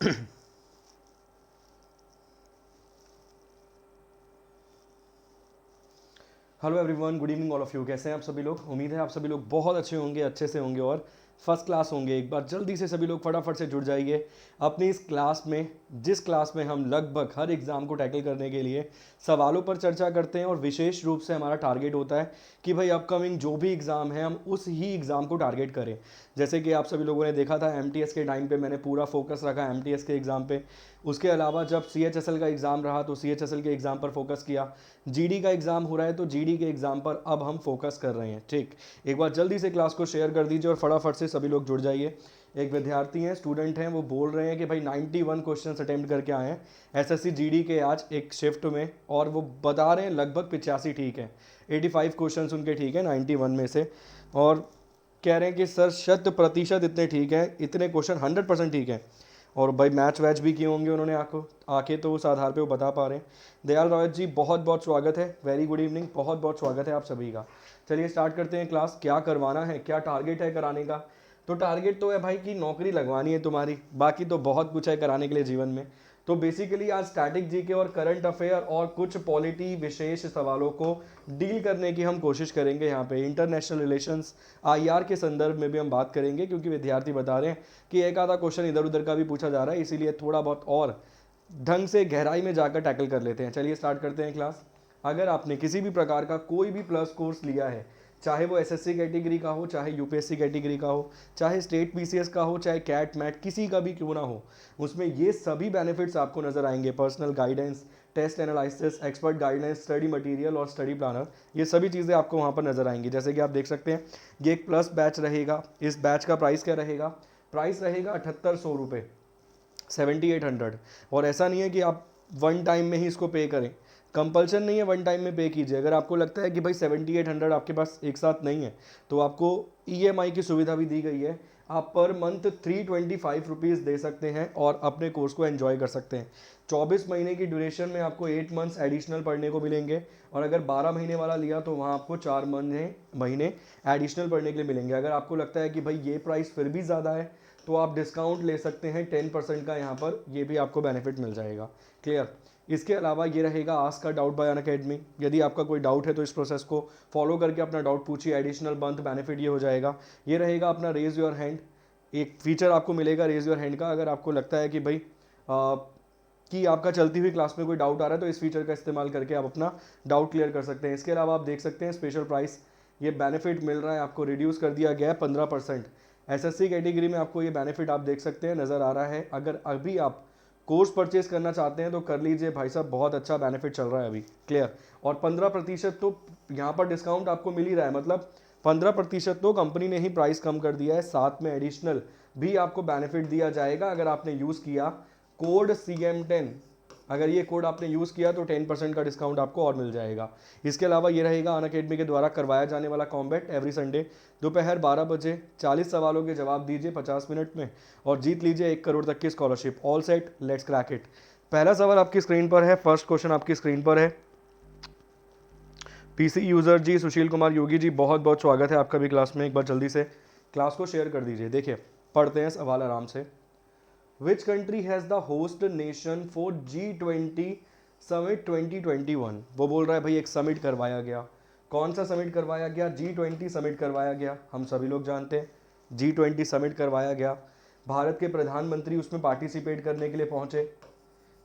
Hello everyone, good evening all of you. कैसे हैं आप सभी लोग? उम्मीद है आप सभी लोग बहुत अच्छे होंगे, अच्छे से होंगे और फर्स्ट क्लास होंगे। एक बार जल्दी से सभी लोग फटाफट से जुड़ जाइए अपनी इस क्लास में, जिस क्लास में हम लगभग हर एग्ज़ाम को टैकल करने के लिए सवालों पर चर्चा करते हैं और विशेष रूप से हमारा टारगेट होता है कि भाई अपकमिंग जो भी एग्ज़ाम है हम उस ही एग्ज़ाम को टारगेट करें। जैसे कि आप सभी लोगों ने देखा था एमटीएस के टाइम पे मैंने पूरा फोकस रखा एमटीएस के एग्ज़ाम पे। उसके अलावा जब सीएचएसएल का एग्ज़ाम रहा तो सीएचएसएल के एग्ज़ाम पर फोकस किया। जीडी का एग्ज़ाम हो रहा है तो जीडी के एग्ज़ाम पर अब हम फोकस कर रहे हैं। ठीक, एक बार जल्दी से क्लास को शेयर कर दीजिए और फटाफट से सभी लोग जुड़ जाइए। एक विद्यार्थी हैं, स्टूडेंट हैं, वो बोल रहे हैं कि भाई 91 क्वेश्चन अटेम्प्ट करके आए हैं एसएससी जीडी के आज एक शिफ्ट में, और वो बता रहे हैं लगभग 85 ठीक है, 85 क्वेश्चन उनके ठीक है 91 में से। और कह रहे हैं कि सर 100% इतने ठीक हैं, इतने क्वेश्चन 100% ठीक है। और भाई मैच वैच भी किए होंगे उन्होंने आके तो उस आधार पे वो बता पा रहे हैं। दयाल रॉयत जी बहुत बहुत स्वागत है, वेरी गुड इवनिंग, बहुत बहुत स्वागत है आप सभी का। चलिए स्टार्ट करते हैं क्लास। क्या करवाना है, क्या टारगेट है कराने का? तो टारगेट तो है भाई कि नौकरी लगवानी है तुम्हारी, बाकी तो बहुत कुछ है कराने के लिए जीवन में। तो बेसिकली आज स्टैटिक जीके और करंट अफेयर और कुछ पॉलिटी विशेष सवालों को डील करने की हम कोशिश करेंगे। यहाँ पे इंटरनेशनल रिलेशंस आईआर के संदर्भ में भी हम बात करेंगे, क्योंकि विद्यार्थी बता रहे हैं कि एक आधा क्वेश्चन इधर उधर का भी पूछा जा रहा है, इसीलिए थोड़ा बहुत और ढंग से गहराई में जाकर टैकल कर लेते हैं। चलिए स्टार्ट करते हैं क्लास। अगर आपने किसी भी प्रकार का कोई भी प्लस कोर्स लिया है, चाहे वो एसएससी कैटेगरी का हो, चाहे यूपीएससी कैटेगरी का हो, चाहे स्टेट पीसीएस का हो, चाहे कैट मैट किसी का भी क्यों ना हो, उसमें ये सभी बेनिफिट्स आपको नजर आएंगे। Personal guidance, test analysis, expert guidance, study material और स्टडी प्लानर, ये सभी चीज़ें आपको वहाँ पर नजर आएंगी। जैसे कि आप देख सकते हैं ये एक प्लस बैच रहेगा। इस बैच का प्राइस क्या रहेगा? प्राइस रहेगा 7800 रुपये, 7800। और ऐसा नहीं है कि आप वन टाइम में ही इसको पे करें, कंपल्सन नहीं है वन टाइम में पे कीजिए। अगर आपको लगता है कि भाई 7800 आपके पास एक साथ नहीं है तो आपको ईएमआई की सुविधा भी दी गई है। आप पर मंथ 325 रुपीज़ दे सकते हैं और अपने कोर्स को एंजॉय कर सकते हैं। 24 महीने की ड्यूरेशन में आपको 8 मंथ्स एडिशनल पढ़ने को मिलेंगे, और अगर 12 महीने वाला लिया तो वहाँ आपको 4 महीने एडिशनल पढ़ने के लिए मिलेंगे। अगर आपको लगता है कि भाई ये प्राइस फिर भी ज़्यादा है तो आप डिस्काउंट ले सकते हैं 10% का, यहाँ पर ये भी आपको बेनिफिट मिल जाएगा। क्लियर? इसके अलावा ये रहेगा आस्क का डाउट बाय अनअकैडमी। यदि आपका कोई डाउट है तो इस प्रोसेस को फॉलो करके अपना डाउट पूछिए। एडिशनल मंथ बेनिफिट ये हो जाएगा। ये रहेगा अपना रेज योर हैंड, एक फीचर आपको मिलेगा रेज योर हैंड का। अगर आपको लगता है कि भाई कि आपका चलती हुई क्लास में कोई डाउट आ रहा है तो इस फीचर का इस्तेमाल करके आप अपना डाउट क्लियर कर सकते हैं। इसके अलावा आप देख सकते हैं स्पेशल प्राइस, ये बेनिफिट मिल रहा है आपको, रिड्यूस कर दिया गया है 15%। एसएससी कैटेगरी में आपको ये बेनिफिट आप देख सकते हैं नज़र आ रहा है। अगर अभी आप कोर्स परचेज करना चाहते हैं तो कर लीजिए भाई साहब, बहुत अच्छा बेनिफिट चल रहा है अभी। क्लियर? और 15% तो यहाँ पर डिस्काउंट आपको मिल ही रहा है, मतलब 15% तो कंपनी ने ही प्राइस कम कर दिया है, साथ में एडिशनल भी आपको बेनिफिट दिया जाएगा अगर आपने यूज़ किया कोड CM10। अगर ये कोड आपने यूज़ किया तो 10% का डिस्काउंट आपको और मिल जाएगा। इसके अलावा ये रहेगा अनअकैडमी के द्वारा करवाया जाने वाला कॉम्बैट एवरी संडे दोपहर 12 बजे। 40 सवालों के जवाब दीजिए 50 मिनट में और जीत लीजिए 1 करोड़ तक की scholarship. All set, let's crack it. पहला सवाल आपकी स्क्रीन पर है, फर्स्ट क्वेश्चन आपकी स्क्रीन पर है। पीसी यूज़र जी, सुशील कुमार योगी जी, बहुत बहुत स्वागत है आपका भी क्लास में। एक बार जल्दी से क्लास को शेयर कर दीजिए। देखिए पढ़ते हैं सवाल आराम से। Which country has the host nation for G20 summit 2021? वो बोल रहा है भाई एक समिट करवाया गया। कौन सा समिट करवाया गया? G20 समिट करवाया गया। हम सभी लोग जानते हैं G20 समिट करवाया गया। भारत के प्रधानमंत्री उसमें पार्टिसिपेट करने के लिए पहुंचे।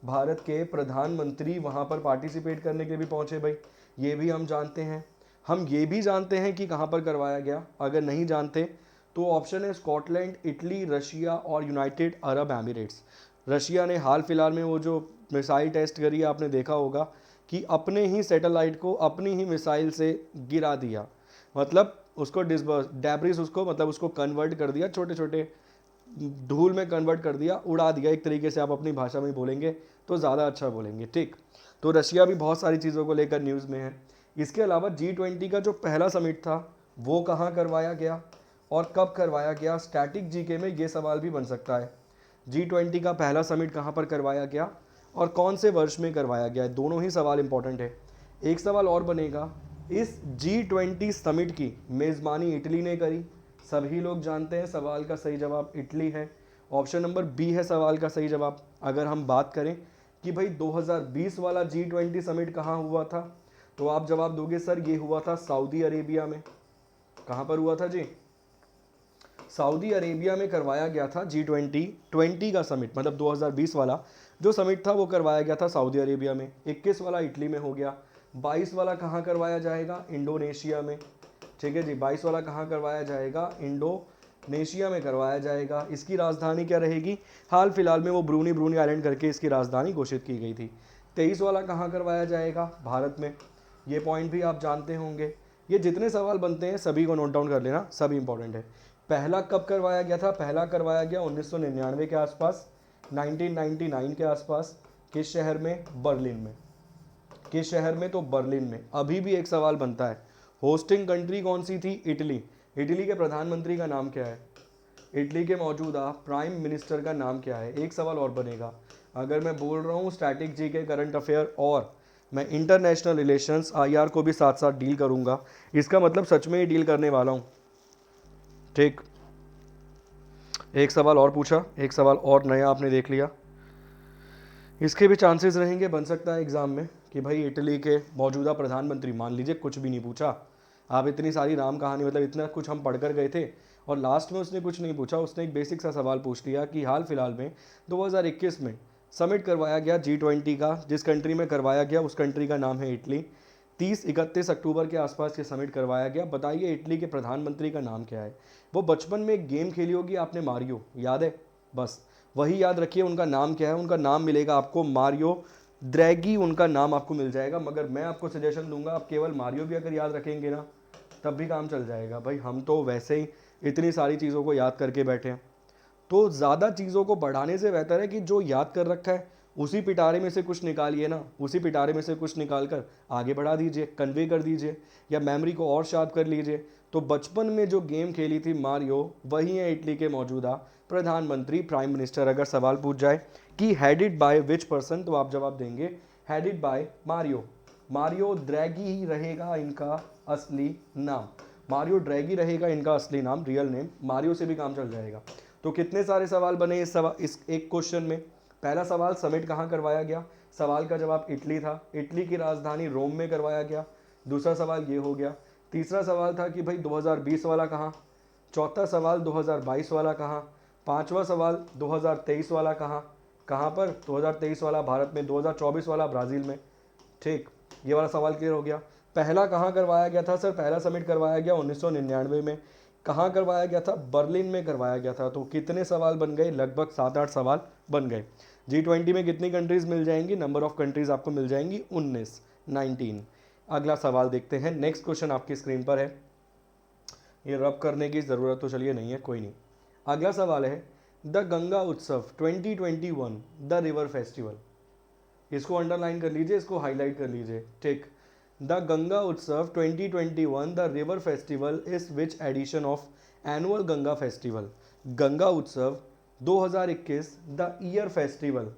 भारत के प्रधानमंत्री वहां पर पार्टिसिपेट करने के लिए भी पहुंचे भाई, ये भी हम जानते हैं। हम ये भी जानते हैं कि कहाँ पर करवाया गया। अगर नहीं जानते तो ऑप्शन है स्कॉटलैंड, इटली, रशिया और यूनाइटेड अरब एमिरेट्स। रशिया ने हाल फिलहाल में वो जो मिसाइल टेस्ट करी है, आपने देखा होगा कि अपने ही सैटेलाइट को अपनी ही मिसाइल से गिरा दिया, मतलब उसको डिस्बर्स डैब्रिस, उसको मतलब उसको कन्वर्ट कर दिया, छोटे छोटे धूल में कन्वर्ट कर दिया, उड़ा दिया। एक तरीके से आप अपनी भाषा में बोलेंगे तो ज़्यादा अच्छा बोलेंगे। ठीक, तो रशिया भी बहुत सारी चीज़ों को लेकर न्यूज़ में है। इसके अलावा G20 का जो पहला समिट था वो कहाँ करवाया गया और कब करवाया गया? स्टैटिक जीके में ये सवाल भी बन सकता है। G20 का पहला समिट कहाँ पर करवाया गया और कौन से वर्ष में करवाया गया है? दोनों ही सवाल इंपॉर्टेंट है। एक सवाल और बनेगा, इस G20 समिट की मेज़बानी इटली ने करी। सभी लोग जानते हैं सवाल का सही जवाब इटली है। ऑप्शन नंबर बी है सवाल का सही जवाब। अगर हम बात करें कि भाई 2020 वाला G20 समिट कहाँ हुआ था, तो आप जवाब दोगे सर ये हुआ था सऊदी अरेबिया में। कहाँ पर हुआ था जी? सऊदी अरेबिया में करवाया गया था G20 का समिट, मतलब 2020 वाला जो समिट था वो करवाया गया था सऊदी अरेबिया में। 21 वाला इटली में हो गया। 22 वाला कहाँ करवाया जाएगा? इंडोनेशिया में। ठीक है जी, 22 वाला कहाँ करवाया जाएगा? इंडोनेशिया में करवाया जाएगा। इसकी राजधानी क्या रहेगी? हाल फिलहाल में वो ब्रूनी आइलैंड करके इसकी राजधानी घोषित की गई थी। 23 वाला कहाँ करवाया जाएगा? भारत में। ये पॉइंट भी आप जानते होंगे। ये जितने सवाल बनते हैं सभी को नोट डाउन कर लेना, सब इंपॉर्टेंट है। पहला कब करवाया गया था? पहला करवाया गया 1999 के आसपास, 1999 के आसपास। किस शहर में? बर्लिन में। किस शहर में? तो बर्लिन में। अभी भी एक सवाल बनता है, होस्टिंग कंट्री कौन सी थी? इटली। इटली के प्रधानमंत्री का नाम क्या है? इटली के मौजूदा प्राइम मिनिस्टर का नाम क्या है? एक सवाल और बनेगा। अगर मैं बोल रहा हूँ स्टैटिक जी के करंट अफेयर और मैं इंटरनेशनल रिलेशंस IR को भी साथ साथ डील करूँगा, इसका मतलब सच में ही डील करने वाला हूँ। ठीक, एक सवाल और पूछा, एक सवाल और नया आपने देख लिया। इसके भी चांसेस रहेंगे, बन सकता है एग्जाम में कि भाई इटली के मौजूदा प्रधानमंत्री, मान लीजिए कुछ भी नहीं पूछा, आप इतनी सारी राम कहानी, मतलब इतना कुछ हम पढ़कर गए थे और लास्ट में उसने कुछ नहीं पूछा, उसने एक बेसिक सा सवाल पूछ लिया कि हाल फिलहाल में 2021 में समिट करवाया गया G20 का, जिस कंट्री में करवाया गया उस कंट्री का नाम है इटली। 30-31 अक्टूबर के आसपास ये समिट करवाया गया। बताइए इटली के प्रधानमंत्री का नाम क्या है? वो बचपन में एक गेम खेली होगी आपने, मारियो, याद है? बस वही याद रखिए, उनका नाम क्या है। उनका नाम मिलेगा आपको मारियो ड्रैगी, उनका नाम आपको मिल जाएगा। मगर मैं आपको सजेशन दूंगा, आप केवल मारियो भी अगर याद रखेंगे ना तब भी काम चल जाएगा। भाई हम तो वैसे ही इतनी सारी चीज़ों को याद करके बैठे हैं, तो ज़्यादा चीज़ों को बढ़ाने से बेहतर है कि जो याद कर रखा है उसी पिटारे में से कुछ निकालिए ना, उसी पिटारे में से कुछ निकाल कर आगे बढ़ा दीजिए, कन्वे कर दीजिए, या मेमोरी को और शार्प कर लीजिए। तो बचपन में जो गेम खेली थी मारियो, वही है इटली के मौजूदा प्रधानमंत्री, प्राइम मिनिस्टर। अगर सवाल पूछ जाए कि हेडेड बाय विच पर्सन, तो आप जवाब देंगे हेडेड बाय मारियो। मारियो ड्रैगी ही रहेगा इनका असली नाम। मारियो ड्रैगी रहेगा इनका असली नाम, रियल नेम। मारियो से भी काम चल जाएगा। तो कितने सारे सवाल बने इस एक क्वेश्चन में? पहला सवाल, समिट कहाँ करवाया गया? सवाल का जवाब इटली था। इटली की राजधानी रोम में करवाया गया। दूसरा सवाल ये हो गया। तीसरा सवाल था कि भाई 2020 वाला कहाँ? चौथा सवाल 2022 वाला कहाँ? पांचवा सवाल 2023 वाला कहाँ? कहाँ पर? 2023 वाला भारत में, 2024 वाला ब्राज़ील में। ठीक, ये वाला सवाल क्लियर हो गया। पहला कहाँ करवाया गया था सर? पहला समिट करवाया गया 1999 में। कहाँ करवाया गया था? बर्लिन में करवाया गया था। तो कितने सवाल बन गए? लगभग 7-8 सवाल बन गए। G20 में कितनी कंट्रीज मिल जाएंगी? नंबर ऑफ कंट्रीज आपको मिल जाएंगी 19। अगला सवाल देखते हैं। नेक्स्ट क्वेश्चन आपकी स्क्रीन पर है। ये रब करने की ज़रूरत तो चलिए नहीं है, कोई नहीं। अगला सवाल है, द गंगा उत्सव 2021 द रिवर फेस्टिवल। इसको अंडरलाइन कर लीजिए, इसको हाईलाइट कर लीजिए। ठीक, द गंगा उत्सव 2021 the river festival is which edition of annual Ganga festival? Ganga उत्सव 2021 द ईयर फेस्टिवल,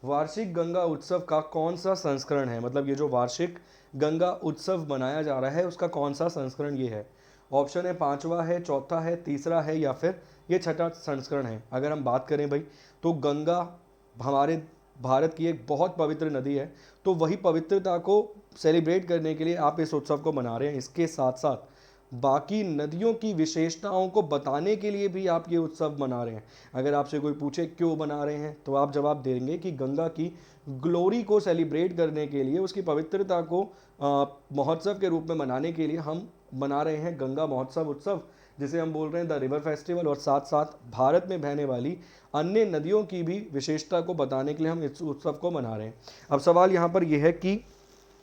वार्षिक गंगा उत्सव का कौन सा संस्करण है? मतलब ये जो वार्षिक गंगा उत्सव मनाया जा रहा है उसका कौन सा संस्करण ये है? ऑप्शन है पांचवा है, चौथा है, तीसरा है, या फिर ये छठा संस्करण है। अगर हम बात करें भाई, तो गंगा हमारे भारत की एक बहुत पवित्र नदी है, तो वही पवित्रता को सेलिब्रेट करने के लिए आप इस उत्सव को मना रहे हैं। इसके साथ साथ बाकी नदियों की विशेषताओं को बताने के लिए भी आप ये उत्सव मना रहे हैं। अगर आपसे कोई पूछे क्यों मना रहे हैं, तो आप जवाब देंगे कि गंगा की ग्लोरी को सेलिब्रेट करने के लिए, उसकी पवित्रता को महोत्सव के रूप में मनाने के लिए हम मना रहे हैं गंगा महोत्सव उत्सव, जिसे हम बोल रहे हैं द रिवर फेस्टिवल। और साथ साथ भारत में बहने वाली अन्य नदियों की भी विशेषता को बताने के लिए हम इस उत्सव को मना रहे हैं। अब सवाल यहाँ पर यह है कि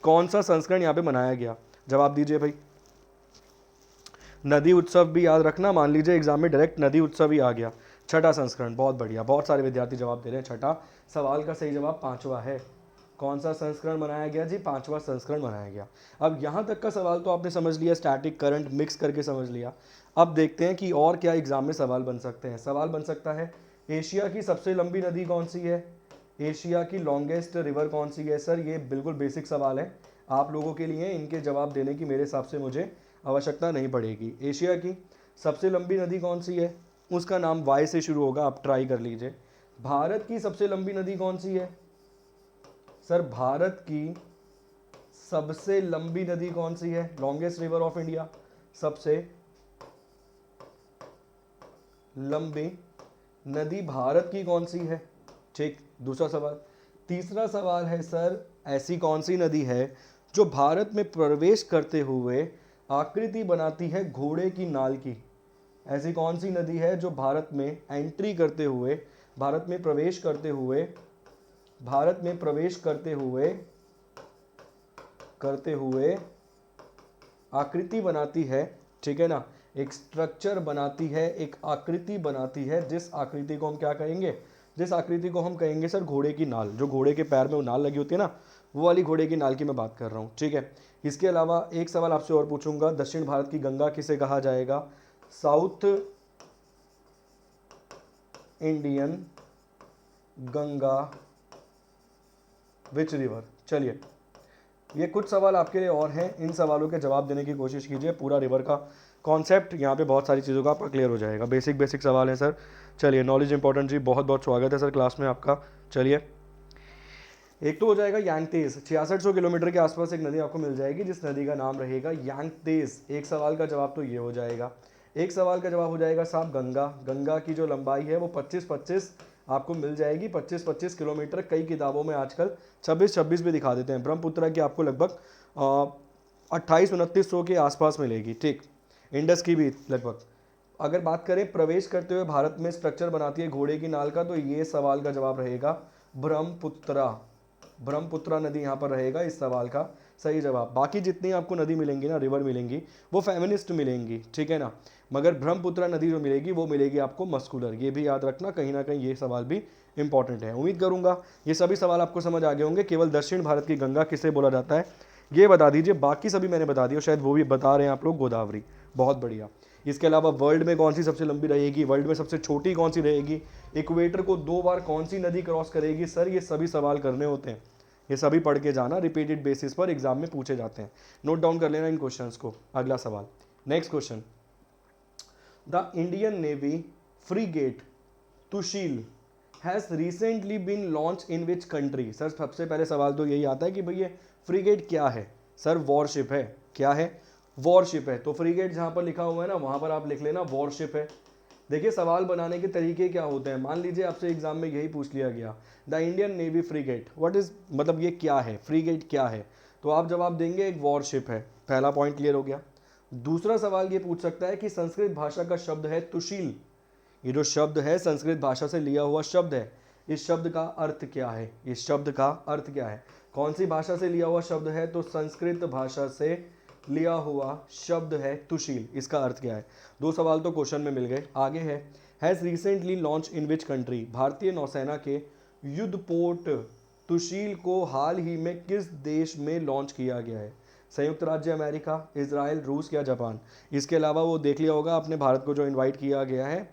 कौन सा संस्करण यहाँ पे मनाया गया? जवाब दीजिए भाई। नदी उत्सव भी याद रखना, मान लीजिए एग्जाम में डायरेक्ट नदी उत्सव ही आ गया। छठा संस्करण, बहुत बढ़िया, बहुत सारे विद्यार्थी जवाब दे रहे हैं छठा। सवाल का सही जवाब पांचवा है। कौन सा संस्करण बनाया गया जी? पांचवा संस्करण बनाया गया। अब यहाँ तक का सवाल तो आपने समझ लिया, स्टैटिक करंट मिक्स करके समझ लिया। अब देखते हैं कि और क्या एग्जाम में सवाल बन सकते हैं। सवाल बन सकता है, एशिया की सबसे लंबी नदी कौन सी है? एशिया की लॉन्गेस्ट रिवर कौन सी है? सर ये बिल्कुल बेसिक सवाल है, आप लोगों के लिए। इनके जवाब देने की मेरे हिसाब से मुझे आवश्यकता नहीं पड़ेगी। एशिया की सबसे लंबी नदी कौन सी है? उसका नाम वाई से शुरू होगा, आप ट्राई कर लीजिए। भारत की सबसे लंबी नदी कौन सी है सर? भारत की सबसे लंबी नदी कौन सी है? लॉन्गेस्ट रिवर ऑफ इंडिया, सबसे लंबी नदी भारत की कौन सी है? ठीक, दूसरा सवाल। तीसरा सवाल है सर, ऐसी कौन सी नदी है जो भारत में प्रवेश करते हुए आकृति बनाती है घोड़े की नाल की? ऐसी कौन सी नदी है जो भारत में एंट्री करते हुए, भारत में प्रवेश करते हुए, भारत में प्रवेश करते हुए आकृति बनाती है, ठीक है ना, एक स्ट्रक्चर बनाती है, एक आकृति बनाती है, जिस आकृति को हम क्या कहेंगे? जिस आकृति को हम कहेंगे सर घोड़े की नाल। जो घोड़े के पैर में वो नाल लगी होती है ना, वो वाली घोड़े की नाल की मैं बात कर रहा हूँ, ठीक है। इसके अलावा एक सवाल आपसे और पूछूंगा, दक्षिण भारत की गंगा किसे कहा जाएगा? South Indian Ganga which river. चलिए, ये कुछ सवाल आपके लिए और हैं, इन सवालों के जवाब देने की कोशिश कीजिए। पूरा रिवर का कॉन्सेप्ट यहाँ पे बहुत सारी चीज़ों का आपका क्लियर हो जाएगा। बेसिक सवाल है सर। चलिए, नॉलेज इंपॉर्टेंट जी, बहुत बहुत स्वागत है सर क्लास में आपका। चलिए, एक तो हो जाएगा यांगतेज, 6600 किलोमीटर के आसपास एक नदी आपको मिल जाएगी जिस नदी का नाम रहेगा यांगतेज। एक सवाल का जवाब तो ये हो जाएगा। एक सवाल का जवाब हो जाएगा साहब गंगा। गंगा की जो लंबाई है वो 25-25 आपको मिल जाएगी, 25-25 किलोमीटर। कई किताबों में आजकल 26-26 भी दिखा देते हैं। ब्रह्मपुत्र की आपको लगभग 28-29 के आसपास मिलेगी, ठीक। इंडस की भी लगभग। अगर बात करें प्रवेश करते हुए भारत में स्ट्रक्चर बनाती है घोड़े की नाल का, तो ये सवाल का जवाब रहेगा ब्रह्मपुत्रा। ब्रह्मपुत्रा नदी यहाँ पर रहेगा इस सवाल का सही जवाब। बाकी जितनी आपको नदी मिलेंगी ना, रिवर मिलेंगी, वो फेमिनिस्ट मिलेंगी, ठीक है ना, मगर ब्रह्मपुत्रा नदी जो मिलेगी वो मिलेगी आपको मस्कुलर। ये भी याद रखना, कहीं ना कहीं ये सवाल भी इंपॉर्टेंट है। उम्मीद करूंगा ये सभी सवाल आपको समझ आ गए होंगे। केवल दक्षिण भारत की गंगा किसे बोला जाता है ये बता दीजिए, बाकी सभी मैंने बता दिया, शायद वो भी बता रहे हैं आप लोग, गोदावरी। बहुत बढ़िया। इसके अलावा वर्ल्ड में कौन सी सबसे लंबी रहेगी, वर्ल्ड में सबसे छोटी कौन सी रहेगी, इक्वेटर को 2 बार कौन सी नदी क्रॉस करेगी? सर ये सभी सवाल करने होते हैं, ये सभी पढ़ के जाना, रिपीटेड बेसिस पर एग्जाम में पूछे जाते हैं। नोट डाउन कर लेना इन क्वेश्चंस को। अगला सवाल, next question, the Indian navy frigate Tushil has recently been launch in which country? Sir सबसे पहले सवाल तो यही आता है कि भाई ये फ्रीगेट क्या है? सर वॉरशिप है। क्या है? वॉरशिप है। तो फ्रीगेट जहां पर लिखा हुआ है ना, वहां पर आप लिख लेना वॉरशिप है। देखिए सवाल बनाने के तरीके क्या होते हैं, मान लीजिए आपसे एग्जाम में यही पूछ लिया गया, the Indian navy freight what is, मतलब ये क्या है, फ्रीगेट क्या है, तो आप जवाब देंगे एक वॉरशिप है। पहला पॉइंट क्लियर हो गया। दूसरा सवाल ये पूछ सकता है कि संस्कृत भाषा का शब्द है तुशील, ये जो शब्द है संस्कृत भाषा से लिया हुआ शब्द है, इस शब्द का अर्थ क्या है? इस शब्द का अर्थ क्या है? कौन सी भाषा से लिया हुआ शब्द है? तो संस्कृत भाषा से लिया हुआ शब्द है तुशील। इसका अर्थ क्या है? 2 सवाल तो क्वेश्चन में मिल गए। आगे है, has recently launch in which country? भारतीय नौसेना के युद्ध पोर्ट तुशील को हाल ही में किस देश में लॉन्च किया गया है? संयुक्त राज्य अमेरिका, इजराइल, रूस या जापान? इसके अलावा वो देख लिया होगा आपने, भारत को जो इनवाइट किया गया है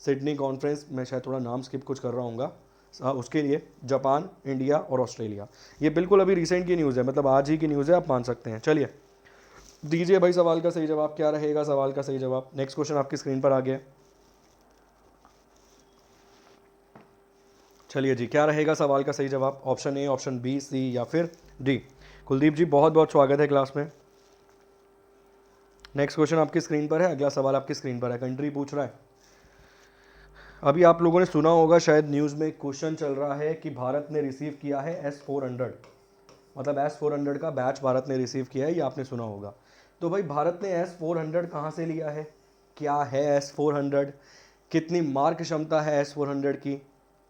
सिडनी कॉन्फ्रेंस में, शायद थोड़ा नाम स्किप कुछ कर रहा हूँ, उसके लिए जापान, इंडिया और ऑस्ट्रेलिया। ये बिल्कुल अभी रिसेंट की न्यूज़ है, मतलब आज ही की न्यूज़ है, आप मान सकते हैं। चलिए दीजिए भाई सवाल का सही जवाब क्या रहेगा? सवाल का सही जवाब, नेक्स्ट क्वेश्चन आपकी स्क्रीन पर आ गया। चलिए जी, क्या रहेगा सवाल का सही जवाब? ऑप्शन ए, ऑप्शन बी, सी या फिर डी? कुलदीप जी बहुत बहुत स्वागत है क्लास में। नेक्स्ट क्वेश्चन आपकी स्क्रीन पर है, अगला सवाल आपकी स्क्रीन पर है। कंट्री पूछ रहा है। अभी आप लोगों ने सुना होगा शायद न्यूज़ में क्वेश्चन चल रहा है कि भारत ने रिसीव किया है S-400, मतलब S-400 का बैच भारत ने रिसीव किया है, ये आपने सुना होगा। तो भाई भारत ने S-400 कहाँ से लिया है? क्या है S-400? कितनी मार्क क्षमता है S-400 की?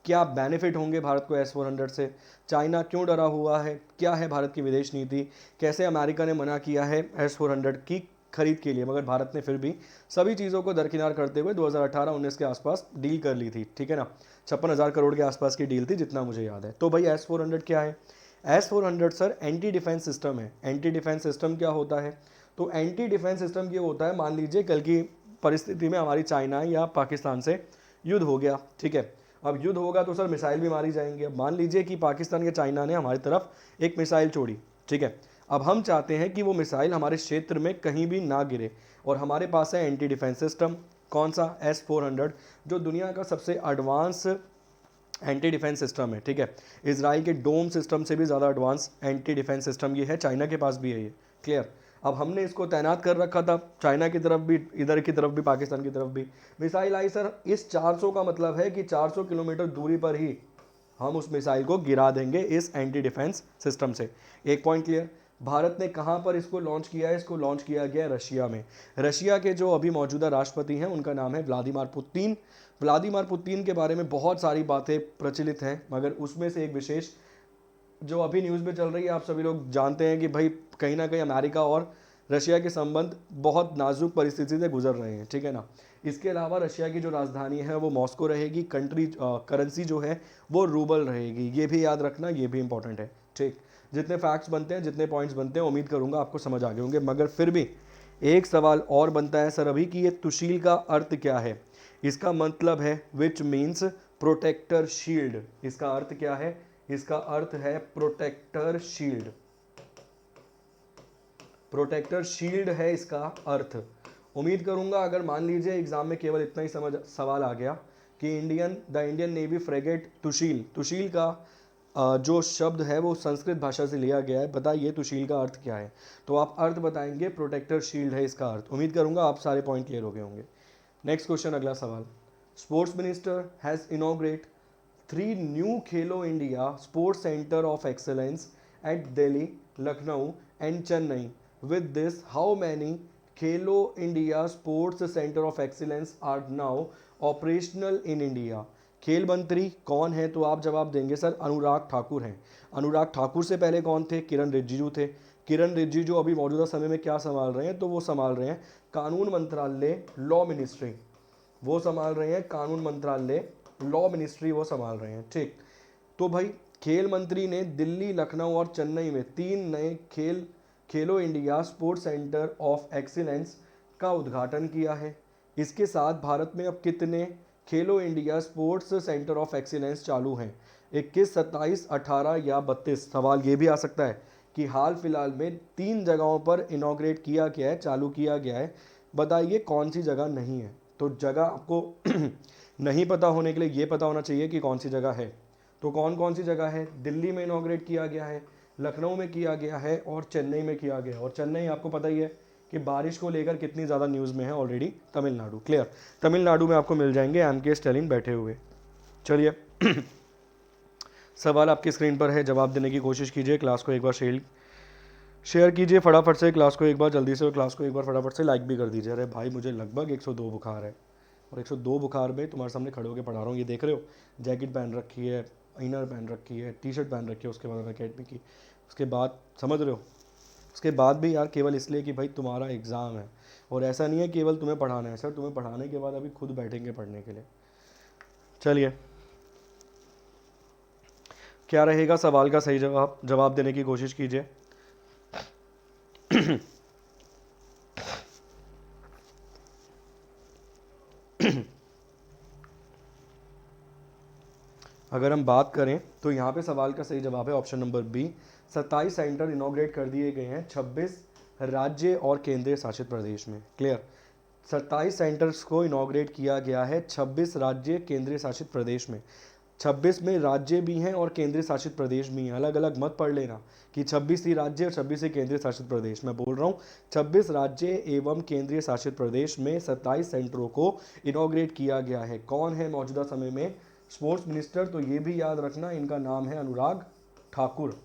क्या बेनिफिट होंगे भारत को S-400 से? चाइना क्यों डरा हुआ है? क्या है भारत की विदेश नीति? कैसे अमेरिका ने मना किया है S-400 की खरीद के लिए, मगर भारत ने फिर भी सभी चीज़ों को दरकिनार करते हुए 2018-19 के आसपास डील कर ली थी, ठीक है ना। 56,000 करोड़ के आसपास की डील थी जितना मुझे याद है। तो भाई S-400 क्या है? S-400 sir anti defence system है। एंटी डिफेंस सिस्टम क्या होता है? तो एंटी डिफेंस सिस्टम ये होता है, मान लीजिए कल की परिस्थिति में हमारी चाइना या पाकिस्तान से युद्ध हो गया, ठीक है। अब युद्ध होगा तो सर मिसाइल भी मारी जाएंगी। अब मान लीजिए कि पाकिस्तान या चाइना ने हमारी तरफ एक मिसाइल छोड़ी, ठीक है। अब हम चाहते हैं कि वो मिसाइल हमारे क्षेत्र में कहीं भी ना गिरे, और हमारे पास है एंटी डिफेंस सिस्टम। कौन सा? S-400, जो दुनिया का सबसे एडवांस एंटी डिफेंस सिस्टम है, ठीक है। इसराइल के डोम सिस्टम से भी ज़्यादा एडवांस एंटी डिफेंस सिस्टम ये है, चाइना के पास भी है ये, क्लियर। अब हमने इसको तैनात कर रखा था चाइना की तरफ भी, इधर की तरफ भी, पाकिस्तान की तरफ भी मिसाइल आई सर। इस 400 का मतलब है कि 400 किलोमीटर दूरी पर ही हम उस मिसाइल को गिरा देंगे इस एंटी डिफेंस सिस्टम से। एक पॉइंट क्लियर। भारत ने कहाँ पर इसको लॉन्च किया है? इसको लॉन्च किया गया रशिया में। रशिया के जो अभी मौजूदा राष्ट्रपति हैं उनका नाम है व्लादिमीर पुतिन। व्लादिमीर पुतिन के बारे में बहुत सारी बातें प्रचलित हैं, मगर उसमें से एक विशेष जो अभी न्यूज़ में चल रही है, आप सभी लोग जानते हैं कि भाई कहीं ना कहीं अमेरिका और रशिया के संबंध बहुत नाजुक परिस्थिति से गुजर रहे हैं, ठीक है ना। इसके अलावा रशिया की जो राजधानी है वो मॉस्को रहेगी, कंट्री करेंसी जो है वो रूबल रहेगी, ये भी याद रखना, ये भी इंपॉर्टेंट है, ठीक। जितने फैक्ट्स बनते हैं, जितने पॉइंट्स बनते हैं, उम्मीद करूंगा आपको समझ आ गए होंगे, मगर फिर भी एक सवाल और बनता है सर अभी कि ये तुशील का अर्थ क्या है? इसका मतलब है विच मीन्स प्रोटेक्टर शील्ड। इसका अर्थ क्या है? इसका अर्थ है प्रोटेक्टर शील्ड। प्रोटेक्टर शील्ड है इसका अर्थ। उम्मीद करूंगा अगर मान लीजिए एग्जाम में केवल इतना ही समझ सवाल आ गया कि the Indian Navy frigate Tushil, Tushil का जो शब्द है वो संस्कृत भाषा से लिया गया है, बताइए तुशील का अर्थ क्या है? तो आप अर्थ बताएंगे प्रोटेक्टर शील्ड है इसका अर्थ। उम्मीद करूंगा आप सारे पॉइंट क्लियर हो गए होंगे। नेक्स्ट क्वेश्चन, अगला सवाल। Sports minister has inaugurate 3 new Khelo India sports centre of excellence at Delhi, Lucknow and Chennai. With this how many Khelo India sports centre of excellence are now operational in India? खेल मंत्री कौन है? तो आप जवाब देंगे सर अनुराग ठाकुर हैं। अनुराग ठाकुर से पहले कौन थे? किरण रिजिजू थे। किरण रिजिजू अभी मौजूदा समय में क्या संभाल रहे हैं? तो वो संभाल रहे हैं कानून मंत्रालय, लॉ मिनिस्ट्री। वो संभाल रहे हैं कानून मंत्रालय, लॉ मिनिस्ट्री वो संभाल रहे हैं, ठीक। तो भाई खेल मंत्री ने दिल्ली, लखनऊ और चेन्नई में 3 नए खेलो India sports centre of excellence का उद्घाटन किया है। इसके साथ भारत में अब कितने खेलो India sports centre of excellence चालू हैं? 21, 27, 18 या 32? सवाल ये भी आ सकता है कि हाल फिलहाल में 3 जगहों पर इनॉग्रेट किया गया है, चालू किया गया है, बताइए कौन सी जगह नहीं है? तो जगह आपको नहीं पता होने के लिए ये पता होना चाहिए कि कौन सी जगह है। तो कौन कौन सी जगह है? दिल्ली में इनॉग्रेट किया गया है, लखनऊ में किया गया है और चेन्नई में किया गया है। और चेन्नई आपको पता ही है कि बारिश को लेकर कितनी ज़्यादा न्यूज़ में है ऑलरेडी। तमिलनाडु, क्लियर। तमिलनाडु में आपको मिल जाएंगे एम.के. स्टालिन बैठे हुए। चलिए सवाल आपकी स्क्रीन पर है, जवाब देने की कोशिश कीजिए। क्लास को एक बार शेयर कीजिए फटाफट से, क्लास को एक बार जल्दी से, और क्लास को एक बार फटाफट से लाइक भी कर दीजिए। अरे भाई मुझे लगभग 102 बुखार है, और 102 बुखार में तुम्हारे सामने खड़े होकर पढ़ा रहा हूँ। ये देख रहे हो, जैकेट पहन रखी है, इनर पहन रखी है, टी शर्ट पहन रखी है, उसके बाद अकेडमी की, उसके बाद समझ रहे हो, उसके बाद भी यार केवल इसलिए कि भाई तुम्हारा एग्ज़ाम है। और ऐसा नहीं है केवल तुम्हें पढ़ाना है सर, तुम्हें पढ़ाने के बाद अभी खुद बैठेंगे पढ़ने के लिए। चलिए क्या रहेगा सवाल का सही जवाब? जवाब देने की कोशिश कीजिए। अगर हम बात करें तो यहाँ पे सवाल का सही जवाब है option number B. 27 centre inaugurate कर दिए गए हैं 26 राज्य और केंद्रीय शासित प्रदेश में, क्लियर। 27 सेंटर्स को इनॉग्रेट किया गया है 26 राज्य केंद्रीय शासित प्रदेश में। 26 में राज्य भी हैं और केंद्रीय शासित प्रदेश भी हैं, अलग अलग मत पढ़ लेना कि 26 ही राज्य और 26 ही केंद्रीय शासित प्रदेश। मैं बोल रहा हूँ 26 राज्य एवं केंद्रीय शासित प्रदेश में 27 सेंटरों को इनॉग्रेट किया गया है। कौन है मौजूदा समय में स्पोर्ट्स मिनिस्टर? तो ये भी याद रखना, इनका नाम है अनुराग ठाकुर।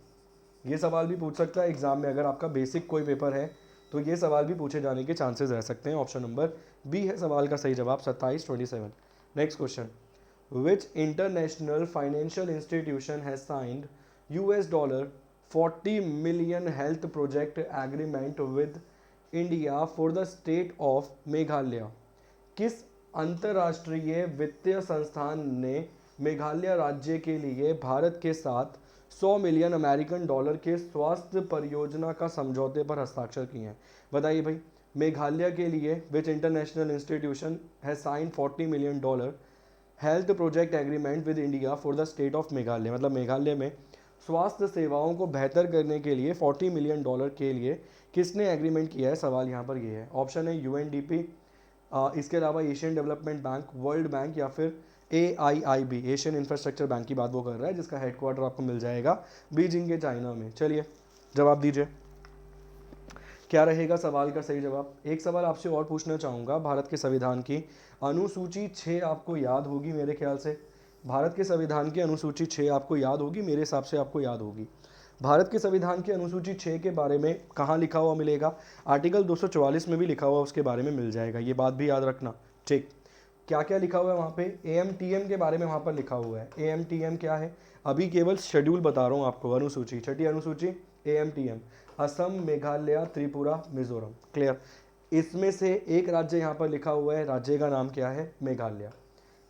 ये सवाल भी पूछ सकता है एग्जाम में, अगर आपका बेसिक कोई पेपर है तो ये सवाल भी पूछे जाने के चांसेस रह सकते हैं। ऑप्शन नंबर बी है सवाल का सही जवाब, 27, 27। Next question, which international financial institution has signed $40 million health project agreement with India for the state of Meghalaya? किस अंतर्राष्ट्रीय वित्तीय संस्थान ने मेघालय राज्य के लिए भारत के साथ 100 मिलियन अमेरिकन डॉलर के स्वास्थ्य परियोजना का समझौते पर हस्ताक्षर किए हैं? बताइए भाई, मेघालय के लिए which international institution has sign $40 million health project agreement with India for the state of Meghalaya? मतलब मेघालय में स्वास्थ्य सेवाओं को बेहतर करने के लिए $40 मिलियन के लिए किसने एग्रीमेंट किया है? सवाल यहाँ पर ये है। ऑप्शन है यूएनडीपी, इसके अलावा Asian development bank, world bank या फिर AIIB, एशियन इंफ्रास्ट्रक्चर बैंक की बात वो कर रहा है, जिसका हेडक्वार्टर आपको मिल जाएगा बीजिंग के चाइना में। चलिए जवाब दीजिए, क्या रहेगा सवाल का सही जवाब। एक सवाल आपसे और पूछना चाहूँगा, भारत के संविधान की अनुसूची 6 आपको याद होगी मेरे ख्याल से। भारत के संविधान की अनुसूची 6 आपको याद होगी, मेरे हिसाब से आपको याद होगी। भारत के संविधान की अनुसूची 6 के बारे में कहाँ लिखा हुआ मिलेगा? आर्टिकल 244 में भी लिखा हुआ उसके बारे में मिल जाएगा, ये बात भी याद रखना। ठीक, क्या क्या लिखा हुआ है वहाँ पे? AMTM के बारे में वहाँ पर लिखा हुआ है। AMTM क्या है? अभी केवल शेड्यूल बता रहा हूँ आपको। अनुसूची, छठी अनुसूची AMTM, असम, मेघालय, त्रिपुरा, मिजोरम। क्लियर? इसमें से एक राज्य यहाँ पर लिखा हुआ है, राज्य का नाम क्या है? मेघालय।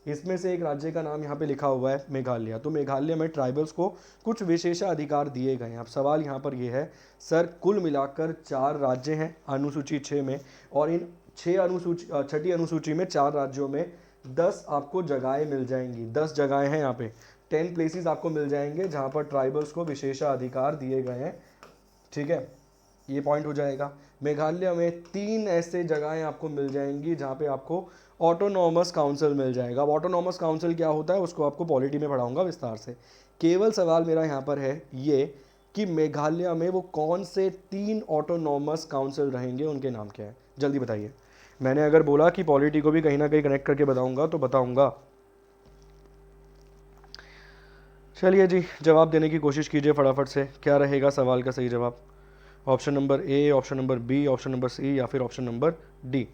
इसमें से एक राज्य का नाम यहाँ पे लिखा हुआ है मेघालय। तो मेघालय में ट्राइबल्स को कुछ विशेषाधिकार दिए गए हैं। अब सवाल यहाँ पर ये है सर, कुल मिलाकर 4 राज्य हैं अनुसूची 6 में, और इन 6 अनुसूची, छठी अनुसूची में 4 राज्यों में 10 आपको जगहें मिल जाएंगी। 10 जगहें हैं यहाँ पे, 10 प्लेसेस आपको मिल जाएंगे जहाँ पर ट्राइबल्स को विशेषाधिकार दिए गए हैं। ठीक है, ये पॉइंट हो जाएगा। मेघालय में 3 ऐसे जगहें आपको मिल जाएंगी जहाँ पे आपको ऑटोनॉमस काउंसिल मिल जाएगा। अब ऑटोनॉमस काउंसिल क्या होता है उसको आपको पॉलिटी में पढ़ाऊंगा विस्तार से। केवल सवाल मेरा यहाँ पर है ये कि मेघालय में वो कौन से 3 ऑटोनॉमस काउंसिल रहेंगे, उनके नाम क्या है? जल्दी बताइए। मैंने अगर बोला कि पॉलिटी को भी कहीं ना कहीं कनेक्ट करके बताऊंगा तो बताऊंगा। चलिए जी, जवाब देने की कोशिश कीजिए फटाफट से, क्या रहेगा सवाल का सही जवाब? Option number A, option number B, option number C या फिर ऑप्शन नंबर D?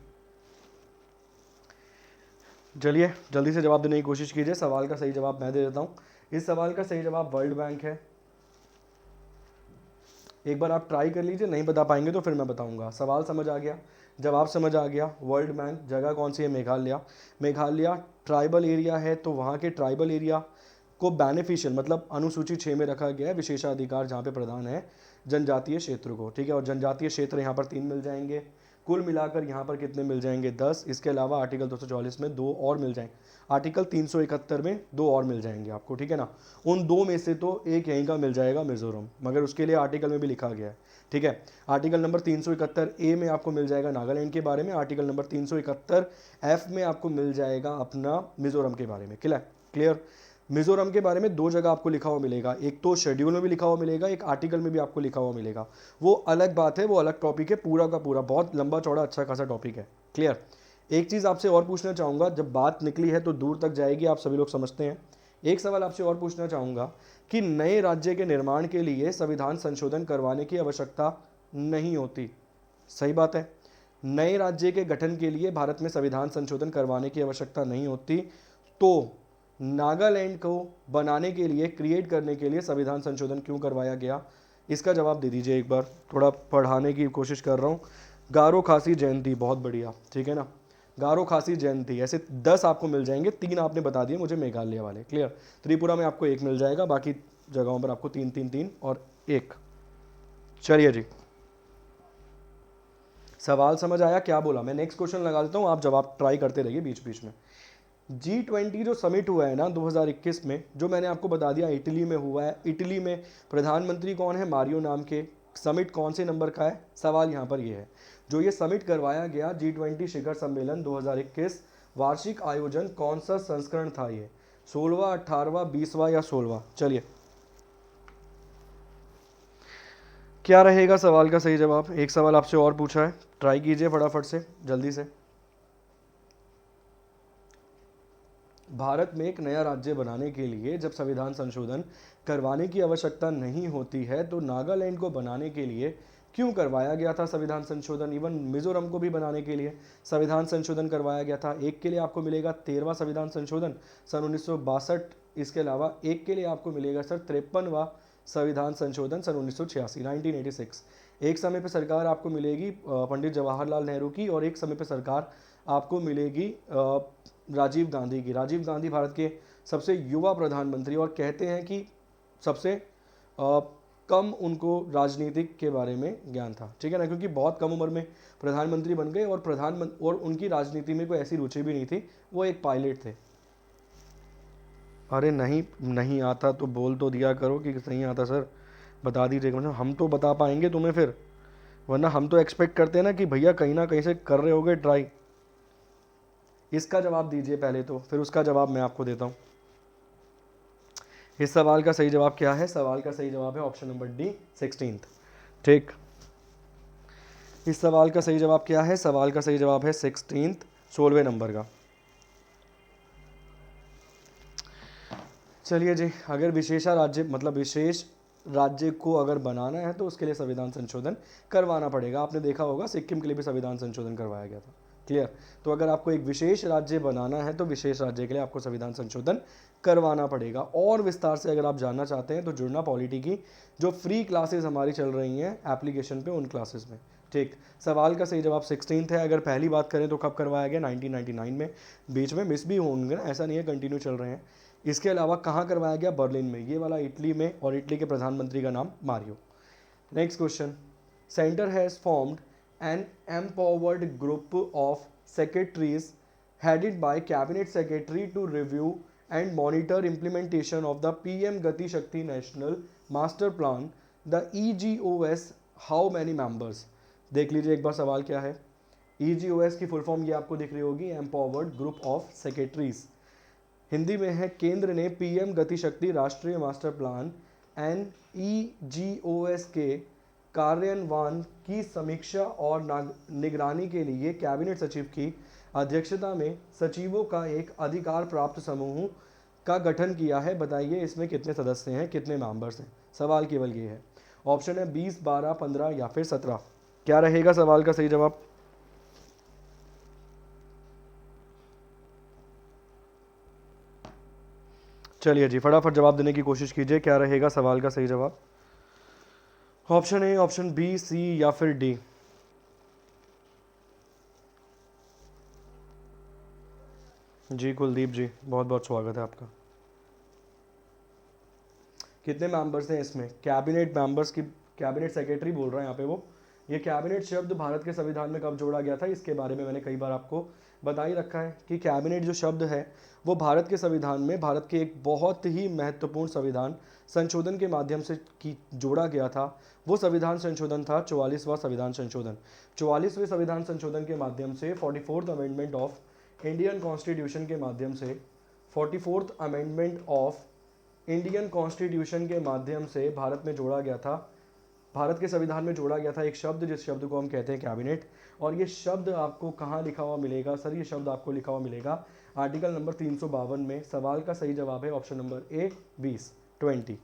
चलिए जल्दी से जवाब देने की कोशिश कीजिए। सवाल का सही जवाब मैं दे देता हूँ। इस सवाल का सही जवाब वर्ल्ड बैंक है। एक बार आप ट्राई कर लीजिए, नहीं बता पाएंगे तो फिर मैं बताऊंगा। सवाल समझ आ गया, जवाब समझ आ गया। वर्ल्ड बैंक, जगह कौन सी है? मेघालय। मेघालय ट्राइबल एरिया है, तो वहाँ के ट्राइबल एरिया को बेनिफिशियल मतलब अनुसूची 6 में रखा गया है, विशेषाधिकार जहाँ पे प्रदान है जनजातीय क्षेत्र को। ठीक है, और जनजातीय क्षेत्र यहाँ पर 3 मिल जाएंगे। कुल मिलाकर यहाँ पर कितने मिल जाएंगे? 10। इसके अलावा आर्टिकल 244 में 2 और मिल जाएंगे, आर्टिकल 371 में 2 और मिल जाएंगे आपको। ठीक है ना, उन 2 में से तो एक यहीं का मिल जाएगा, मिजोरम, मगर उसके लिए आर्टिकल में भी लिखा गया है। ठीक है, आर्टिकल नंबर 371A में आपको मिल जाएगा नागालैंड के बारे में, आर्टिकल नंबर 371F में आपको मिल जाएगा अपना मिजोरम के बारे में। क्लियर? मिजोरम के बारे में 2 जगह आपको लिखा हुआ मिलेगा, एक तो शेड्यूल में भी लिखा हुआ मिलेगा, एक आर्टिकल में भी आपको लिखा हुआ मिलेगा। वो अलग बात है, वो अलग टॉपिक है, पूरा का पूरा बहुत लंबा चौड़ा अच्छा खासा टॉपिक है। क्लियर? एक चीज़ आपसे और पूछना चाहूँगा, जब बात निकली है तो दूर तक जाएगी, आप सभी लोग समझते हैं। एक सवाल आपसे और पूछना चाहूँगा कि नए राज्य के निर्माण के लिए संविधान संशोधन करवाने की आवश्यकता नहीं होती। सही बात है, नए राज्य के गठन के लिए भारत में संविधान संशोधन करवाने की आवश्यकता नहीं होती, तो नागालैंड को बनाने के लिए, क्रिएट करने के लिए संविधान संशोधन क्यों करवाया गया? इसका जवाब दे दीजिए एक बार, थोड़ा पढ़ाने की कोशिश कर रहा हूँ। गारो खासी जयंती, बहुत बढ़िया। ठीक है ना, गारो खासी जयंती, ऐसे 10 आपको मिल जाएंगे, 3 आपने बता दिए मुझे मेघालय वाले। क्लियर? त्रिपुरा में आपको 1 मिल जाएगा, बाकी जगहों पर आपको 3 3 3 और 1। चलिए जी, सवाल समझ आया? क्या बोला? मैं नेक्स्ट क्वेश्चन लगा देता हूँ, आप जवाब ट्राई करते रहिए बीच बीच में। G20 जो समिट हुआ है ना 2021 में, जो मैंने आपको बता दिया इटली में हुआ है। इटली में प्रधानमंत्री कौन है? मारियो नाम के। समिट कौन से नंबर का है? सवाल यहाँ पर ये है, जो ये समिट करवाया गया G20 शिखर सम्मेलन 2021, वार्षिक आयोजन कौन सा संस्करण था ये? 16वां, 18वां, 20वां या 16वां? चलिए, क्या रहेगा सवाल का सही जवाब? एक सवाल आपसे और पूछा है, ट्राई कीजिए फटाफट से, जल्दी से। भारत में एक नया राज्य बनाने के लिए जब संविधान संशोधन करवाने की आवश्यकता नहीं होती है, तो नागालैंड को बनाने के लिए क्यों करवाया गया था संविधान संशोधन? इवन मिजोरम को भी बनाने के लिए संविधान संशोधन करवाया गया था। एक के लिए आपको मिलेगा 13वां संविधान संशोधन सन 1962, इसके अलावा एक के लिए आपको मिलेगा सर 53वां संविधान संशोधन सन 1986, 1986। एक समय पर सरकार आपको मिलेगी पंडित जवाहरलाल नेहरू की, और एक समय पर सरकार आपको मिलेगी राजीव गांधी की। राजीव गांधी भारत के सबसे युवा प्रधानमंत्री, और कहते हैं कि सबसे कम उनको राजनीतिक के बारे में ज्ञान था। ठीक है ना, क्योंकि बहुत कम उम्र में प्रधानमंत्री बन गए, और उनकी राजनीति में कोई ऐसी रुचि भी नहीं थी, वो एक पायलट थे। अरे नहीं, नहीं आता तो बोल तो दिया करो कि नहीं आता सर, बता दीजिएगा, मतलब हम तो बता पाएंगे तुम्हें फिर, वरना हम तो एक्सपेक्ट करते हैं ना कि भैया कहीं ना कहीं से कर रहे होगे ट्राई। इसका जवाब दीजिए पहले तो, फिर उसका जवाब मैं आपको देता हूँ। इस सवाल का सही जवाब क्या है? सवाल का सही जवाब है ऑप्शन नंबर डी, 16। ठीक, इस सवाल का सही जवाब क्या है? सवाल का सही जवाब है 16, 16वें नंबर का। चलिए जी, अगर विशेषा राज्य मतलब विशेष राज्य को अगर बनाना है तो उसके लिए संविधान संशोधन करवाना पड़ेगा। आपने देखा होगा सिक्किम के लिए भी संविधान संशोधन करवाया गया था। क्लियर? तो अगर आपको एक विशेष राज्य बनाना है तो विशेष राज्य के लिए आपको संविधान संशोधन करवाना पड़ेगा। और विस्तार से अगर आप जानना चाहते हैं तो जुड़ना पॉलिटी की जो फ्री क्लासेस हमारी चल रही हैं एप्लीकेशन पे, उन क्लासेस में। ठीक, सवाल का सही जवाब 16 है। अगर पहली बात करें तो कब करवाया गया? 1999 में। बीच में मिस भी होंगे ना, ऐसा नहीं है, कंटिन्यू चल रहे हैं। इसके अलावा कहाँ करवाया गया? बर्लिन में, ये वाला इटली में, और इटली के प्रधानमंत्री का नाम Mario. Next question, centre has formed an empowered group of secretaries headed by cabinet secretary to review and monitor implementation of the PM Gati Shakti National Master Plan, the EGOS, how many members? देख लीजिए एक बार सवाल क्या है। EGOS की full form ये आपको दिख रही होगी, empowered group of secretaries. Hindi में है केंद्र ने पीएम गति शक्ति राष्ट्रीय मास्टर प्लान NEGOS के कार्यान्वयन की समीक्षा और निगरानी के लिए कैबिनेट सचिव की अध्यक्षता में सचिवों का एक अधिकार प्राप्त समूह का गठन किया है। बताइए इसमें कितने सदस्य हैं, कितने मेंबर्स हैं? सवाल केवल ये है। ऑप्शन है 20, 12, 15 या फिर 17। क्या रहेगा सवाल का सही जवाब? चलिए जी, फटाफट जवाब देने की कोशिश कीजिए, क्या रहेगा सवाल का सही जवाब? ऑप्शन ए, ऑप्शन बी, सी या फिर डी? जी कुलदीप जी, बहुत बहुत स्वागत है आपका। कितने मेंबर्स हैं इसमें? कैबिनेट मेंबर्स की, कैबिनेट सेक्रेटरी बोल रहा है यहाँ पे वो। ये कैबिनेट शब्द भारत के संविधान में कब जोड़ा गया था, इसके बारे में मैंने कई बार आपको बता ही रखा है कि कैबिनेट जो शब्द है वो भारत के संविधान में, भारत के एक बहुत ही महत्वपूर्ण संविधान संशोधन के माध्यम से की जोड़ा गया था। वो संविधान संशोधन था 44वां संविधान संशोधन। 44वें संविधान संशोधन के माध्यम से 44th amendment of Indian constitution के माध्यम से 44th amendment of Indian constitution के माध्यम से भारत में जोड़ा गया था, भारत के संविधान में जोड़ा गया था एक शब्द, जिस शब्द को हम कहते हैं कैबिनेट। और ये शब्द आपको कहाँ लिखा हुआ मिलेगा सर? ये शब्द आपको लिखा हुआ मिलेगा आर्टिकल नंबर 352 में। सवाल का सही जवाब है option number A, 20, 20।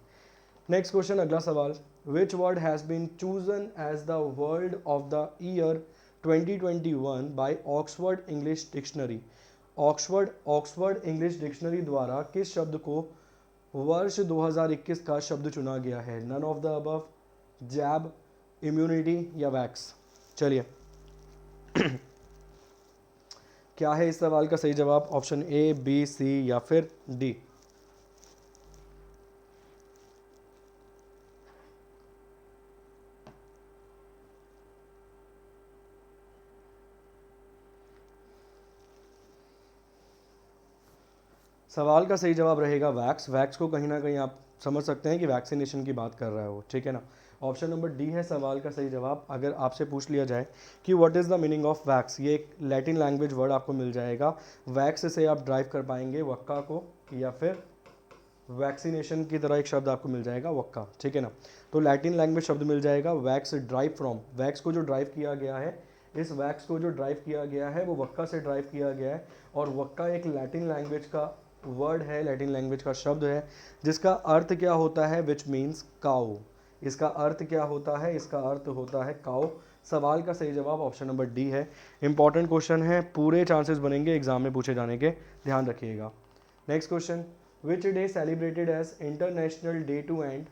Next question, अगला सवाल, which word has been chosen as the word of the year 2021 by Oxford English dictionary? Oxford English dictionary द्वारा किस शब्द को वर्ष 2021 का शब्द चुना गया है? None of the above, jab, immunity या वैक्स? चलिए क्या है इस सवाल का सही जवाब? ऑप्शन ए, बी, सी या फिर डी? सवाल का सही जवाब रहेगा वैक्स। वैक्स को कहीं ना कहीं आप समझ सकते हैं कि वैक्सीनेशन की बात कर रहा है वो, ठीक है ना। ऑप्शन नंबर डी है सवाल का सही जवाब। अगर आपसे पूछ लिया जाए कि what is the meaning of wax, ये एक लैटिन लैंग्वेज वर्ड आपको मिल जाएगा। वैक्स से आप ड्राइव कर पाएंगे वक्का को, या फिर वैक्सीनेशन की तरह एक शब्द आपको मिल जाएगा वक्का, ठीक है ना। तो लैटिन लैंग्वेज शब्द मिल जाएगा वैक्स, ड्राइव फ्रॉम। वैक्स को जो ड्राइव किया गया है, इस वैक्स को जो ड्राइव किया गया है वो वक्का से ड्राइव किया गया है। और वक्का एक लैटिन लैंग्वेज का वर्ड है, लैटिन लैंग्वेज का शब्द है, जिसका अर्थ क्या होता है? Which means cow. इसका अर्थ क्या होता है? इसका अर्थ होता है काउ। सवाल का सही जवाब ऑप्शन नंबर डी है। इंपॉर्टेंट क्वेश्चन है, पूरे चांसेस बनेंगे एग्जाम में पूछे जाने के, ध्यान रखिएगा। Next question, which day celebrated as international day to end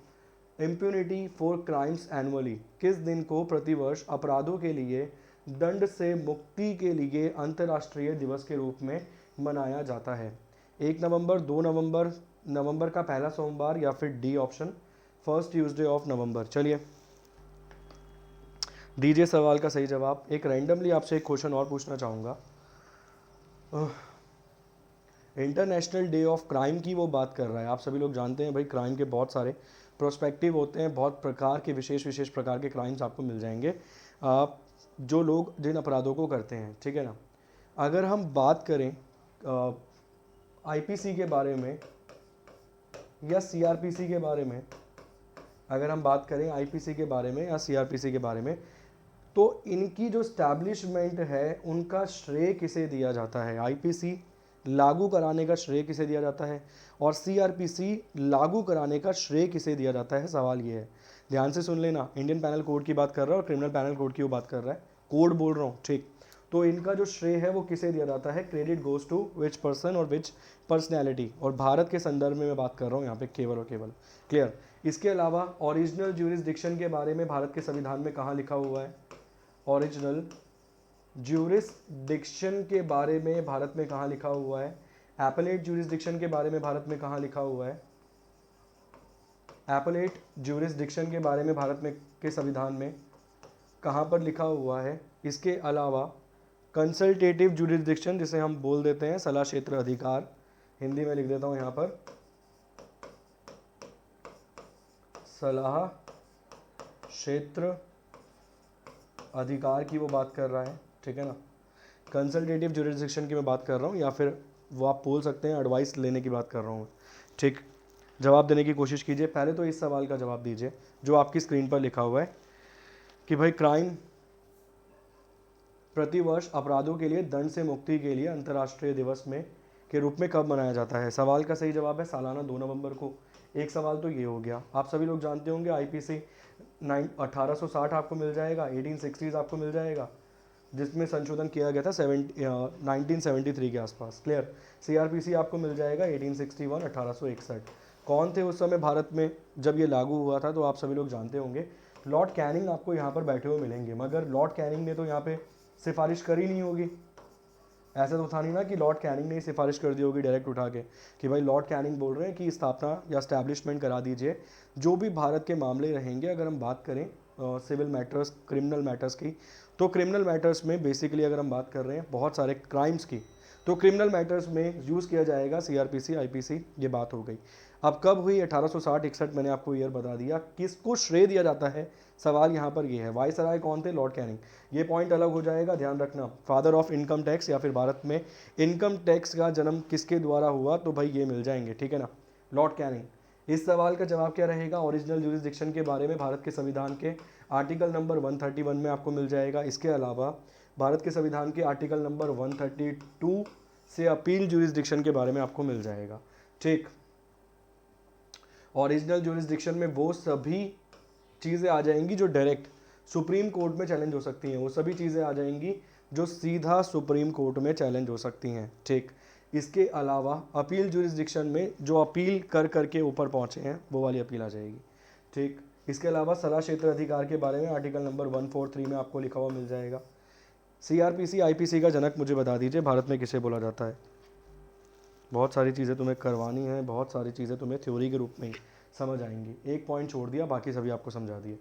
impunity for crimes annually? किस दिन को प्रतिवर्ष अपराधों के लिए दंड से मुक्ति के लिए अंतर्राष्ट्रीय दिवस के रूप में मनाया जाता है? 1 नवंबर, 2 नवंबर, नवंबर का पहला सोमवार या फिर D option, first Tuesday of November? चलिए दीजिए सवाल का सही जवाब। एक रैंडमली आपसे एक क्वेश्चन और पूछना चाहूँगा। इंटरनेशनल डे ऑफ क्राइम की वो बात कर रहा है। आप सभी लोग जानते हैं भाई क्राइम के बहुत सारे प्रोस्पेक्टिव होते हैं, बहुत प्रकार के विशेष प्रकार के क्राइम्स आपको मिल जाएंगे जो लोग जिन अपराधों को करते हैं, ठीक है ना। अगर हम बात करें आईपीसी के बारे में या सीआरपीसी के बारे में, अगर हम बात करें आईपीसी के बारे में या सीआरपीसी के बारे में, तो इनकी जो स्टैब्लिशमेंट है उनका श्रेय किसे दिया जाता है? आईपीसी लागू कराने का श्रेय किसे दिया जाता है और सीआरपीसी लागू कराने का श्रेय किसे दिया जाता है? सवाल ये है, ध्यान से सुन लेना। इंडियन पैनल कोड की बात कर रहा है और क्रिमिनल पैनल कोड की वो बात कर रहा है, कोड बोल रहा हूँ, ठीक। तो इनका जो श्रेय है वो किसे दिया जाता है? Credit goes to which person और विच पर्सनैलिटी, और भारत के संदर्भ में मैं बात कर रहा हूँ यहाँ पे केवल और केवल, क्लियर। इसके अलावा ओरिजिनल ज्यूरिसडिक्शन के बारे में भारत के संविधान में कहाँ लिखा हुआ है? ओरिजिनल ज्यूरिसडिक्शन के बारे में भारत में कहाँ लिखा हुआ है? एपलेट ज्यूरिसडिक्शन के बारे में भारत में कहाँ लिखा हुआ है? एपलेट ज्यूरिसडिक्शन के बारे में भारत में के संविधान में कहाँ पर लिखा हुआ है? इसके अलावा कंसल्टेटिव ज्यूरिसडिक्शन, जिसे हम बोल देते हैं सलाह क्षेत्र अधिकार, हिंदी में लिख देता हूँ यहाँ पर, सलाह क्षेत्र अधिकार की वो बात कर रहा है, ठीक है ना। कंसल्टेटिव ज्यूरिसडिक्शन की मैं बात कर रहा हूँ, या फिर वो आप बोल सकते हैं एडवाइस लेने की बात कर रहा हूँ, ठीक। जवाब देने की कोशिश कीजिए। पहले तो इस सवाल का जवाब दीजिए जो आपकी स्क्रीन पर लिखा हुआ है कि भाई क्राइम प्रतिवर्ष अपराधों के लिए दंड से मुक्ति के लिए अंतर्राष्ट्रीय दिवस में के रूप में कब मनाया जाता है? सवाल का सही जवाब है सालाना 2 नवंबर को। एक सवाल तो ये हो गया। आप सभी लोग जानते होंगे आईपीसी 1860 आपको मिल जाएगा, 1860s आपको मिल जाएगा, जिसमें संशोधन किया गया था 1973 के आसपास, क्लियर। सीआरपीसी आपको मिल जाएगा 1861, 1861। कौन थे उस समय भारत में जब ये लागू हुआ था? तो आप सभी लोग जानते होंगे, लॉर्ड कैनिंग आपको यहाँ पर बैठे हुए मिलेंगे, मगर लॉर्ड कैनिंग ने तो यहाँ पे सिफारिश करी नहीं होगी। ऐसा तो था नहीं ना कि लॉर्ड कैनिंग ने सिफारिश कर दी होगी डायरेक्ट उठा के कि भाई लॉर्ड कैनिंग बोल रहे हैं कि स्थापना या स्टैब्लिशमेंट करा दीजिए। जो भी भारत के मामले रहेंगे, अगर हम बात करें सिविल मैटर्स, क्रिमिनल मैटर्स की, तो क्रिमिनल मैटर्स में बेसिकली अगर हम बात कर रहे हैं बहुत सारे क्राइम्स की, तो क्रिमिनल मैटर्स में यूज़ किया जाएगा सीआरपीसी, आईपीसी, ये बात हो गई। अब कब हुई? 1860-61, मैंने आपको ईयर बता दिया। किसको श्रेय दिया जाता है? सवाल यहाँ पर ये है। वायसराय कौन थे? Lord Canning. ये पॉइंट अलग हो जाएगा, ध्यान रखना। फादर ऑफ इनकम टैक्स, या फिर भारत में इनकम टैक्स का जन्म किसके द्वारा हुआ? तो भाई ये मिल जाएंगे, ठीक है ना, लॉर्ड कैनिंग। इस सवाल का जवाब क्या रहेगा? ओरिजिनल ज्यूरिसडिक्शन के बारे में भारत के संविधान के आर्टिकल नंबर 131 में आपको मिल जाएगा। इसके अलावा भारत के संविधान के आर्टिकल नंबर 132 से अपील ज्यूरिसडिक्शन के बारे में आपको मिल जाएगा, ठीक। ओरिजिनल ज्यूरिसडिक्शन में वो सभी चीज़ें आ जाएंगी जो डायरेक्ट सुप्रीम कोर्ट में चैलेंज हो सकती हैं, वो सभी चीज़ें आ जाएंगी जो सीधा सुप्रीम कोर्ट में चैलेंज हो सकती हैं, ठीक। इसके अलावा अपील ज्यूरिसडिक्शन में जो अपील कर करके ऊपर पहुँचे हैं वो वाली अपील आ जाएगी, ठीक। इसके अलावा सलाह क्षेत्र अधिकार के बारे में आर्टिकल नंबर 143 में आपको लिखा हुआ मिल जाएगा। सीआरपीसी, आईपीसी का जनक मुझे बता दीजिए भारत में किसे बोला जाता है? बहुत सारी चीज़ें तुम्हें करवानी है, बहुत सारी चीज़ें तुम्हें थ्योरी के रूप में ही समझ आएंगी। एक पॉइंट छोड़ दिया, बाकी सभी आपको समझा दिए।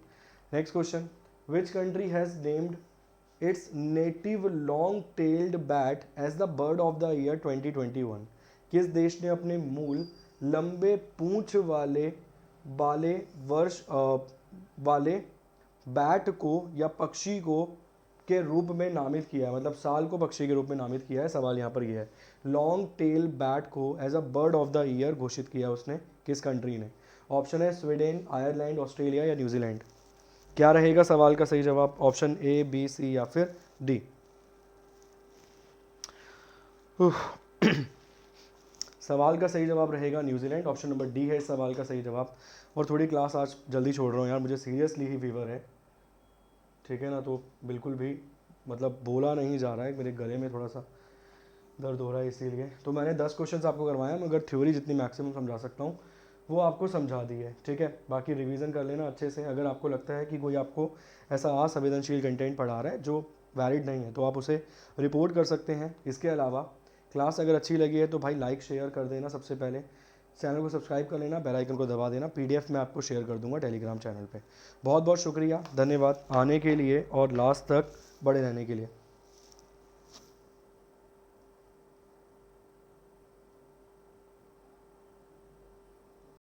Next question, which country has named its native long tailed bat as the bird of the year 2021? किस देश ने अपने मूल लंबे पूंछ वाले वर्ष वाले बैट को या पक्षी को के रूप में नामित किया है? मतलब साल को पक्षी के रूप में नामित किया है। सवाल यहाँ पर यह है, लॉन्ग टेल बैट को as a bird of the year घोषित किया उसने, किस कंट्री ने? ऑप्शन है स्वीडन, आयरलैंड, ऑस्ट्रेलिया या न्यूजीलैंड। क्या रहेगा सवाल का सही जवाब? ऑप्शन ए, बी, सी या फिर डी? सवाल का सही जवाब रहेगा न्यूजीलैंड, ऑप्शन नंबर डी है इस सवाल का सही जवाब। और थोड़ी क्लास आज जल्दी छोड़ रहा हूँ यार, मुझे सीरियसली ही फीवर है, ठीक है ना, तो बिल्कुल भी मतलब बोला नहीं जा रहा है, मेरे गले में थोड़ा सा दर्द हो रहा है इसीलिए। तो मैंने 10 क्वेश्चंस आपको करवाया, मगर थ्योरी जितनी मैक्सिमम समझा सकता हूँ वो आपको समझा दी है, ठीक है। बाकी रिवीजन कर लेना अच्छे से। अगर आपको लगता है कि कोई आपको ऐसा असंवेदनशील कंटेंट पढ़ा रहा है जो वैलिड नहीं है तो आप उसे रिपोर्ट कर सकते हैं। इसके अलावा क्लास अगर अच्छी लगी है तो भाई लाइक शेयर कर देना, सबसे पहले चैनल को सब्सक्राइब कर लेना, बेल आइकन को दबा देना। पीडीएफ मैं आपको शेयर कर दूंगा टेलीग्राम चैनल पे। बहुत बहुत शुक्रिया, धन्यवाद आने के लिए और लास्ट तक बड़े रहने के लिए।